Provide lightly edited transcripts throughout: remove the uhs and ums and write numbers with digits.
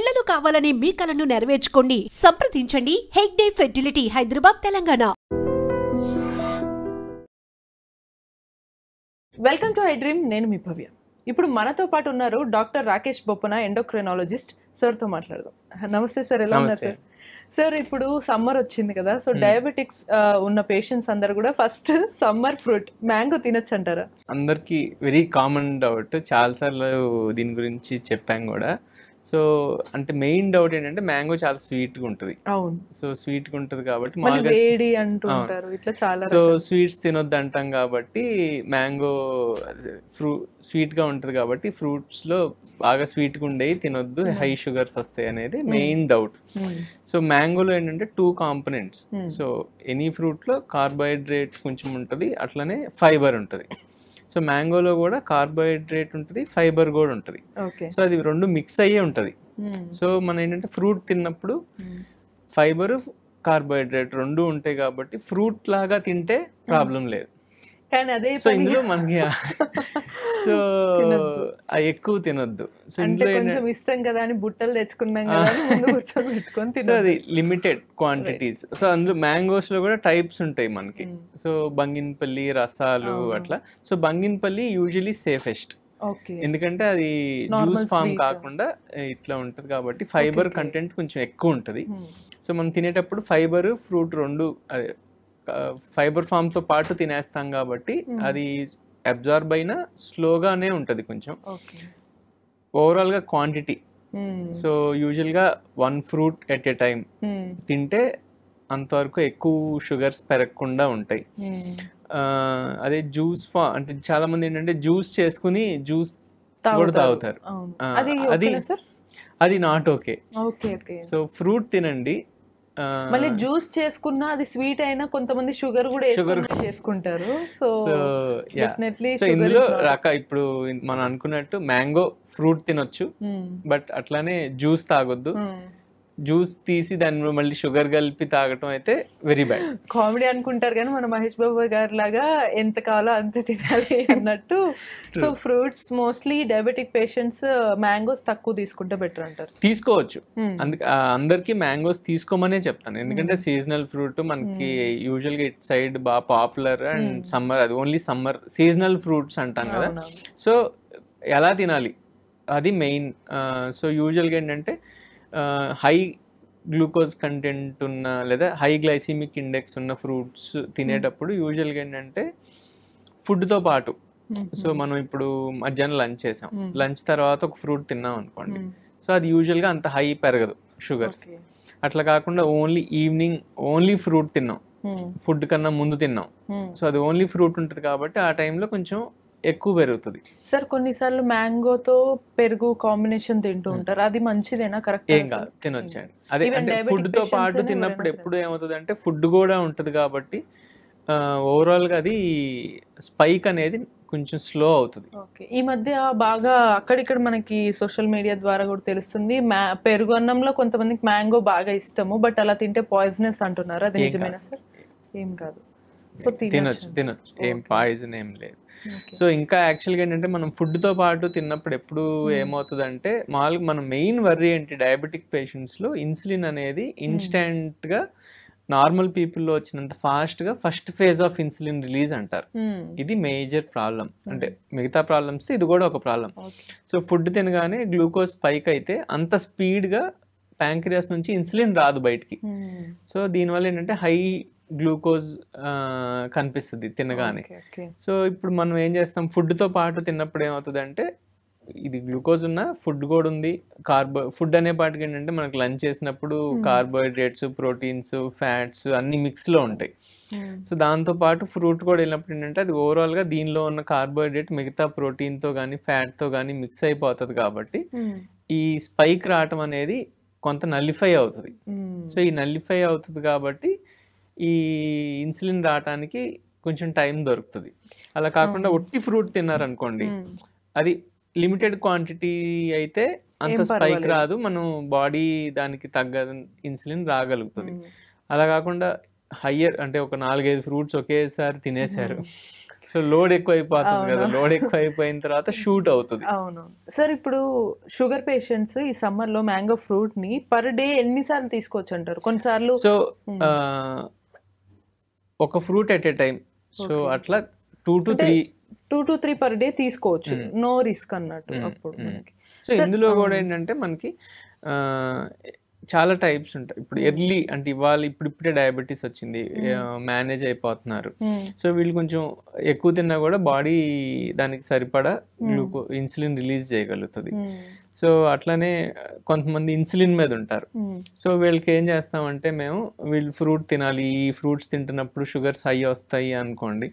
పిల్లలు కావాలని మీ కలను నెరవేర్చుకోండి. సంప్రదించండి Hegde fertility, Hyderabad, Telangana. Welcome to I dream. నేను మీ భవ్య. ఇప్పుడు మనతో పాటు ఉన్నారు డాక్టర్ రాకేష్ బొప్పన, ఎండోక్రైనాలజిస్ట్. సార్తో మాట్లాడదాం. నమస్తే సార్, ఎలా ఉన్నారు సార్? సార్, ఇప్పుడు సమ్మర్ వచ్చింది కదా, సో డయాబెటిక్స్ ఉన్న పేషెంట్స్ అందరు కూడా ఫస్ట్ సమ్మర్ ఫ్రూట్ మ్యాంగో తినొచ్చు అంటారా? అందరికి వెరీ కామన్ డౌట్, చాలాసార్లు దీని గురించి చెప్పాం కూడా. సో అంటే మెయిన్ డౌట్ ఏంటంటే మ్యాంగో చాలా స్వీట్గా ఉంటుంది. అవును. సో స్వీట్గా ఉంటుంది కాబట్టి వేడి అంటుంటారు, ఇట్లా చాలా. సో స్వీట్స్ తినొద్దు అంటాం కాబట్టి మ్యాంగో స్వీట్గా ఉంటుంది కాబట్టి ఫ్రూట్స్లో బాగా స్వీట్గా ఉండేవి తినొద్దు, హై షుగర్స్ వస్తాయి అనేది మెయిన్ డౌట్. సో మ్యాంగోలో ఏంటంటే 2 కాంపోనెంట్స్. సో ఎనీ ఫ్రూట్లో కార్బోహైడ్రేట్ కొంచెం ఉంటుంది, అట్లనే ఫైబర్ ఉంటుంది. సో మ్యాంగోలో కూడా కార్బోహైడ్రేట్ ఉంటుంది, ఫైబర్ కూడా ఉంటుంది. సో అది 2 మిక్స్ అయ్యే ఉంటుంది. సో మనం ఏంటంటే ఫ్రూట్ తిన్నప్పుడు ఫైబర్, కార్బోహైడ్రేట్ 2 ఉంటాయి కాబట్టి ఫ్రూట్ లాగా తింటే ప్రాబ్లం లేదు. కానీ అదే సో ఇందులో మనకి సో ఎక్కువ తినొద్దు. సో ఇందులో కొంచెం ఇష్టం కదా అని బుట్టలు తెచ్చుకున్నాం కదా, ముందు కూర్చొని పెట్టుకొని తినొద్దు. అది లిమిటెడ్ క్వాంటిటీస్. సో అందులో మ్యాంగోస్ లో కూడా టైప్స్ ఉంటాయి మనకి. సో బంగినపల్లి, రసాలు అట్లా. సో బంగినపల్లి యూజువలీ సేఫెస్ట్, ఎందుకంటే అది జ్యూస్ ఫామ్ కాకుండా ఇట్లా ఉంటుంది కాబట్టి ఫైబర్ కంటెంట్ కొంచెం ఎక్కువ ఉంటుంది. సో మనం తినేటప్పుడు ఫైబర్, ఫ్రూట్ 2 ఫైబర్ ఫామ్ తో పాటు తినేస్తాం కాబట్టి అది అబ్జార్బ్ అయినా స్లోగానే ఉంటుంది కొంచెం. ఓవరాల్ గా క్వాంటిటీ, సో యూజువల్ గా 1 ఫ్రూట్ ఎట్ ఏ టైం తింటే అంతవరకు ఎక్కువ షుగర్స్ పెరగకుండా ఉంటాయి. అదే జ్యూస్ అంటే చాలా మంది ఏంటంటే జ్యూస్ చేసుకుని జ్యూస్ కూడా తాగుతారు. అది నాట్ ఓకే. సో ఫ్రూట్ తినండి. మళ్ళీ జ్యూస్ చేసుకున్నా అది స్వీట్ అయినా కొంతమంది షుగర్ కూడా చేసుకుంటారు. సో ఇందులో ఇప్పుడు మనం అనుకున్నట్టు మ్యాంగో ఫ్రూట్ తినొచ్చు, బట్ అట్లానే జ్యూస్ తాగొద్దు. జ్యూస్ తీసి దాన్ని మళ్ళీ షుగర్ కలిపి తాగటం అయితే వెరీ బ్యాడ్. కామెడీ అనుకుంటారు కానీ మన మహేష్ బాబు గారి లాగా ఎంత కావాలో అంతే తినాలి అన్నట్టు. So fruits mostly diabetic patients mangoes తక్కువ తీసుకుంటే బెటర్ అంటారు. తీసుకోవచ్చు, అందరికి మ్యాంగోస్ తీసుకోమనే చెప్తాను. ఎందుకంటే సీజనల్ ఫ్రూట్ మనకి యూజువల్ గా ఇట్ సైడ్ బాగా పాపులర్. అండ్ సమ్మర్, అది ఓన్లీ సమ్మర్ సీజనల్ ఫ్రూట్స్ అంటాం కదా. సో ఎలా తినాలి అది మెయిన్. సో యూజువల్గా ఏంటంటే హై గ్లూకోజ్ కంటెంట్ ఉన్న లేదా హై గ్లైసిమిక్ ఇండెక్స్ ఉన్న ఫ్రూట్స్ తినేటప్పుడు యూజువల్గా ఏంటంటే ఫుడ్తో పాటు, సో మనం ఇప్పుడు మధ్యాహ్నం లంచ్ చేసాం, లంచ్ తర్వాత ఒక ఫ్రూట్ తిన్నాం అనుకోండి, సో అది యూజువల్గా అంత హై పెరగదు షుగర్స్. అట్లా కాకుండా ఓన్లీ ఈవినింగ్ ఓన్లీ ఫ్రూట్ తిన్నాం, ఫుడ్ కన్నా ముందు తిన్నాం, సో అది ఓన్లీ ఫ్రూట్ ఉంటుంది కాబట్టి ఆ టైంలో కొంచెం ఎక్కువ పెరుగుతుంది. సార్ కొన్నిసార్లు మ్యాంగోతో పెరుగు కాంబినేషన్ తింటూ ఉంటారు, అది మంచిదేనా? కరెక్ట్, ఏం కాదు, తినొచ్చండి. అదే అంటే ఫుడ్ తో పాటు తిన్నప్పుడు ఎప్పుడు ఏమవుతుంది అంటే ఫుడ్ కూడా ఉంటుంది కాబట్టి ఓవరాల్ గా అది స్పైక్ అనేది కొంచెం స్లో అవుతుంది. ఈ మధ్య బాగా అక్కడిక్కడ మనకి సోషల్ మీడియా ద్వారా కూడా తెలుస్తుంది, పెరుగు అన్నంలో కొంతమందికి మ్యాంగో బాగా ఇష్టము, బట్ అలా తింటే పాయిజనస్ అంటున్నారు, అది నిజమేనా సార్? ఏం కాదు, తినొచ్చు, ఏం పాయిజన్ ఏం లేదు. సో ఇంకా యాక్చువల్గా ఏంటంటే మనం ఫుడ్తో పాటు తిన్నప్పుడు ఎప్పుడు ఏమవుతుందంటే మామూలుగా మన మెయిన్ వర్రీ ఏంటి డయాబెటిక్ పేషెంట్స్లో, ఇన్సులిన్ అనేది ఇన్స్టెంట్గా నార్మల్ పీపుల్లో వచ్చినంత ఫాస్ట్గా first phase of insulin release అంటారు. ఇది మేజర్ ప్రాబ్లం. అంటే మిగతా ప్రాబ్లమ్స్ ఇది కూడా ఒక ప్రాబ్లం. సో ఫుడ్ తినగానే గ్లూకోజ్ స్పైక్ అయితే అంత స్పీడ్గా ప్యాంక్రియాస్ నుంచి ఇన్సులిన్ రాదు బయటికి. సో దీనివల్ల ఏంటంటే హై గ్లూకోజ్ కనిపిస్తుంది తినగానే. సో ఇప్పుడు మనం ఏం చేస్తాం, ఫుడ్తో పాటు తిన్నప్పుడు ఏమవుతుంది అంటే ఇది గ్లూకోజ్ ఉన్న ఫుడ్ కూడా ఉంది, ఫుడ్ అనే పాటికి ఏంటంటే మనకు లంచ్ చేసినప్పుడు కార్బోహైడ్రేట్స్, ప్రోటీన్స్, ఫ్యాట్స్ అన్ని మిక్స్లో ఉంటాయి. సో దాంతోపాటు ఫ్రూట్ కూడా వెళ్ళినప్పుడు ఏంటంటే అది ఓవరాల్గా దీనిలో ఉన్న కార్బోహైడ్రేట్ మిగతా ప్రోటీన్తో కానీ ఫ్యాట్తో కానీ మిక్స్ అయిపోతుంది కాబట్టి ఈ స్పైక్ రావటం అనేది కొంత నల్లిఫై అవుతుంది. సో ఈ నల్లిఫై అవుతుంది కాబట్టి ఈ ఇన్సులిన్ రావటానికి కొంచెం టైం దొరుకుతుంది. అలా కాకుండా ఒట్టి ఫ్రూట్ తిన్నారనుకోండి, అది లిమిటెడ్ క్వాంటిటీ అయితే అంత స్పైక్ రాదు, మనం బాడీ దానికి తగ్గ ఇన్సులిన్ రాగలుగుతుంది. అలా కాకుండా హయ్యర్ అంటే ఒక 4-5 ఫ్రూట్స్ ఒకేసారి తినేశారు, సో లోడ్ ఎక్కువ అయిపోతుంది కదా, లోడ్ ఎక్కువ అయిపోయిన తర్వాత షూట్ అవుతుంది. అవును సార్. ఇప్పుడు షుగర్ పేషెంట్స్ ఈ సమ్మర్ లో మ్యాంగో ఫ్రూట్ ని పర్ డే ఎన్నిసార్లు తీసుకోవచ్చు అంటారు? కొన్నిసార్లు సో ఒక fruit at a time, so అట్లా 2 to 3 పర్ డే తీసుకోవచ్చు, నో రిస్క్ అన్నట్టు అప్పుడు మనకి. సో ఇందులో కూడా ఏంటంటే మనకి చాలా టైప్స్ ఉంటాయి. ఇప్పుడు ఎర్లీ అంటే ఇవాళ ఇప్పుడిప్పుడే డయాబెటీస్ వచ్చింది, మేనేజ్ అయిపోతున్నారు. సో వీళ్ళు కొంచెం ఎక్కువ తిన్నా కూడా బాడీ దానికి సరిపడా ఇన్సులిన్ రిలీజ్ చేయగలుగుతుంది. సో అట్లానే కొంతమంది ఇన్సులిన్ మీద ఉంటారు. సో వీళ్ళకి ఏం చేస్తామంటే మేము వీళ్ళు ఫ్రూట్ తినాలి, ఈ ఫ్రూట్స్ తింటున్నప్పుడు షుగర్స్ హై వస్తాయి అనుకోండి,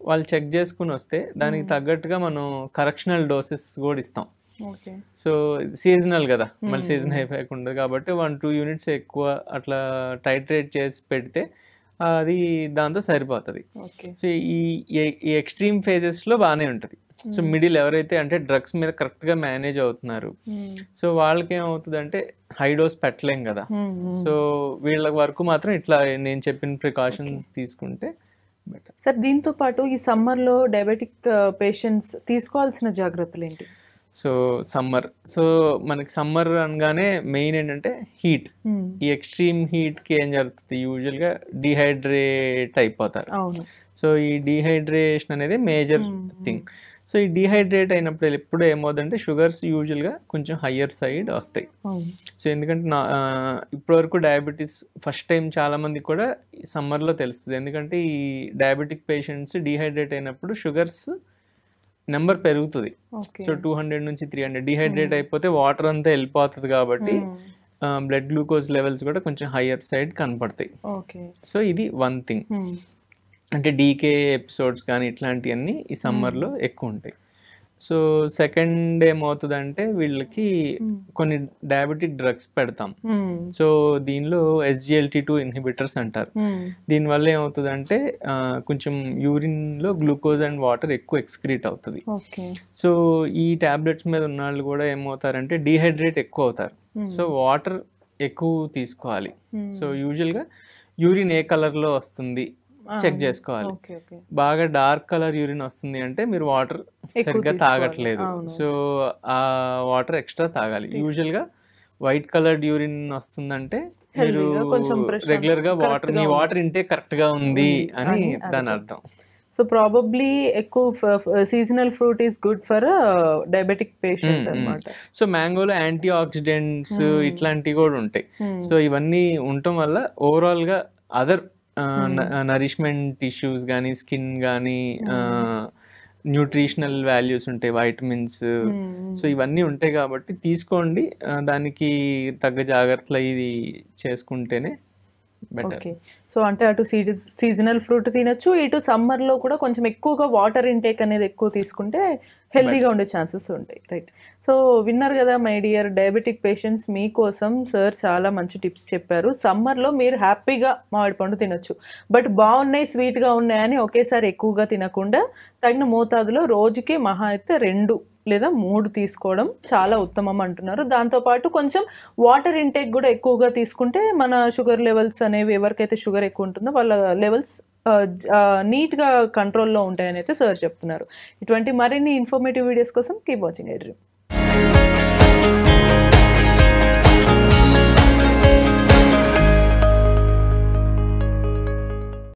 వాళ్ళు చెక్ చేసుకుని వస్తే దానికి తగ్గట్టుగా మనం కరెక్షనల్ డోసెస్ కూడా ఇస్తాం. సో సీజనల్ కదా, మళ్ళీ సీజన్ అయిపోయకుండా కాబట్టి 1-2 యూనిట్స్ ఎక్కువ అట్లా టైట్రేట్ చేసి పెడితే అది దాంతో సరిపోతుంది. సో ఈ ఎక్స్ట్రీమ్ ఫేజెస్లో బాగానే ఉంటుంది. సో మిడిల్ ఎవరైతే అంటే డ్రగ్స్ మీద కరెక్ట్గా మేనేజ్ అవుతున్నారు, సో వాళ్ళకి ఏమవుతుంది అంటే హై డోస్ పెట్టలేం కదా. సో వీళ్ళ వరకు మాత్రం ఇట్లా నేను చెప్పిన ప్రికాషన్స్ తీసుకుంటే బెటర్. సార్ దీంతో పాటు ఈ సమ్మర్లో డయాబెటిక్ పేషెంట్స్ తీసుకోవాల్సిన జాగ్రత్తలు ఏంటి? సో మనకి సమ్మర్ అనగానే మెయిన్ ఏంటంటే హీట్. ఈ ఎక్స్ట్రీమ్ హీట్కి ఏం జరుగుతుంది, యూజువల్గా డిహైడ్రేట్ అయిపోతారు. సో ఈ డిహైడ్రేషన్ అనేది మేజర్ థింగ్. సో ఈ డిహైడ్రేట్ అయినప్పుడు ఎప్పుడు ఏమవుతుందంటే షుగర్స్ యూజువల్గా కొంచెం హయ్యర్ సైడ్ వస్తాయి. సో ఎందుకంటే ఇప్పటివరకు డయాబెటీస్ ఫస్ట్ టైం చాలామందికి కూడా సమ్మర్లో తెలుస్తుంది. ఎందుకంటే ఈ డయాబెటిక్ పేషెంట్స్ డిహైడ్రేట్ అయినప్పుడు షుగర్స్ నెంబర్ పెరుగుతుంది. సో 200 నుంచి 300 డిహైడ్రేట్ అయిపోతే వాటర్ అంతా వెళ్ళిపోతుంది కాబట్టి బ్లడ్ గ్లూకోజ్ లెవెల్స్ కూడా కొంచెం హయ్యర్ సైడ్ కనపడతాయి. సో ఇది వన్ థింగ్. అంటే డీకే ఎపిసోడ్స్ కానీ ఇట్లాంటివన్నీ ఈ సమ్మర్లో ఎక్కువ ఉంటాయి. సో సెకండ్ ఏమవుతుందంటే వీళ్ళకి కొన్ని డయాబెటిక్ డ్రగ్స్ పెడతాం. సో దీనిలో SGLT2 ఇన్హిబిటర్స్ అంటారు. దీనివల్ల ఏమవుతుందంటే కొంచెం యూరిన్లో గ్లూకోజ్ అండ్ వాటర్ ఎక్కువ ఎక్స్క్రీట్ అవుతుంది. సో ఈ టాబ్లెట్స్ మీద ఉన్న వాళ్ళు కూడా ఏమవుతారంటే డీహైడ్రేట్ ఎక్కువ అవుతారు. సో వాటర్ ఎక్కువ తీసుకోవాలి. సో యూజువల్గా యూరిన్ ఏ కలర్లో వస్తుంది చెక్ చేసుకోవాలి. బాగా డార్క్ కలర్ యూరిన్ వస్తుంది అంటే మీరు వాటర్ సరిగ్గా తాగట్లేదు. సో ఆ వాటర్ ఎక్స్ట్రా తాగాలి. యూజువల్గా వైట్ కలర్డ్ యూరిన్ వస్తుందంటే మీరు రెగ్యులర్ గా మీ వాటర్ ఇంటేక్ కరెక్ట్ గా ఉంది అని దాని అర్థం. సో ప్రాబబ్లీ ఎక్కువ seasonal fruit is good for diabetic patient అన్నమాట. సో మ్యాంగోలో యాంటీ ఆక్సిడెంట్స్ ఇట్లాంటివి కూడా ఉంటాయి. సో ఇవన్నీ ఉండటం వల్ల ఓవరాల్ గా అదర్ నరిష్మెంట్ ఇష్యూస్ కానీ స్కిన్ కానీ న్యూట్రిషనల్ వాల్యూస్ ఉంటాయి, వైటమిన్స్. సో ఇవన్నీ ఉంటాయి కాబట్టి తీసుకోండి, దానికి తగ్గ జాగ్రత్తలు ఇది చేసుకుంటేనే బెటర్. సో అంటే అటు సీజనల్ ఫ్రూట్ తినచ్చు, ఇటు సమ్మర్లో కూడా కొంచెం ఎక్కువగా వాటర్ ఇంటేక్ అనేది ఎక్కువ తీసుకుంటే హెల్తీగా ఉండే ఛాన్సెస్ ఉంటాయి. రైట్. సో విన్నారు కదా మై డియర్ డయాబెటిక్ పేషెంట్స్, మీకోసం సార్ చాలా మంచి టిప్స్ చెప్పారు. సమ్మర్లో మీరు హ్యాపీగా మామిడి పండు తినొచ్చు, బట్ బాగున్నాయి స్వీట్గా ఉన్నాయని ఒకేసారి ఎక్కువగా తినకుండా తగిన మోతాదులో రోజుకి మహా అయితే 2 లేదా 3 తీసుకోవడం చాలా ఉత్తమం అంటున్నారు. దాంతోపాటు కొంచెం వాటర్ ఇంటేక్ కూడా ఎక్కువగా తీసుకుంటే మన షుగర్ లెవెల్స్ అనేవి ఎవరికైతే షుగర్ ఎక్కువ ఉంటుందో వాళ్ళ లెవెల్స్ నీట్గా కంట్రోల్లో ఉంటాయని అయితే సార్ చెప్తున్నారు. ఇటువంటి మరిన్ని ఇన్ఫర్మేటివ్ వీడియోస్ కోసం కీప్ వాచింగ్ ఐ డ్రీమ్.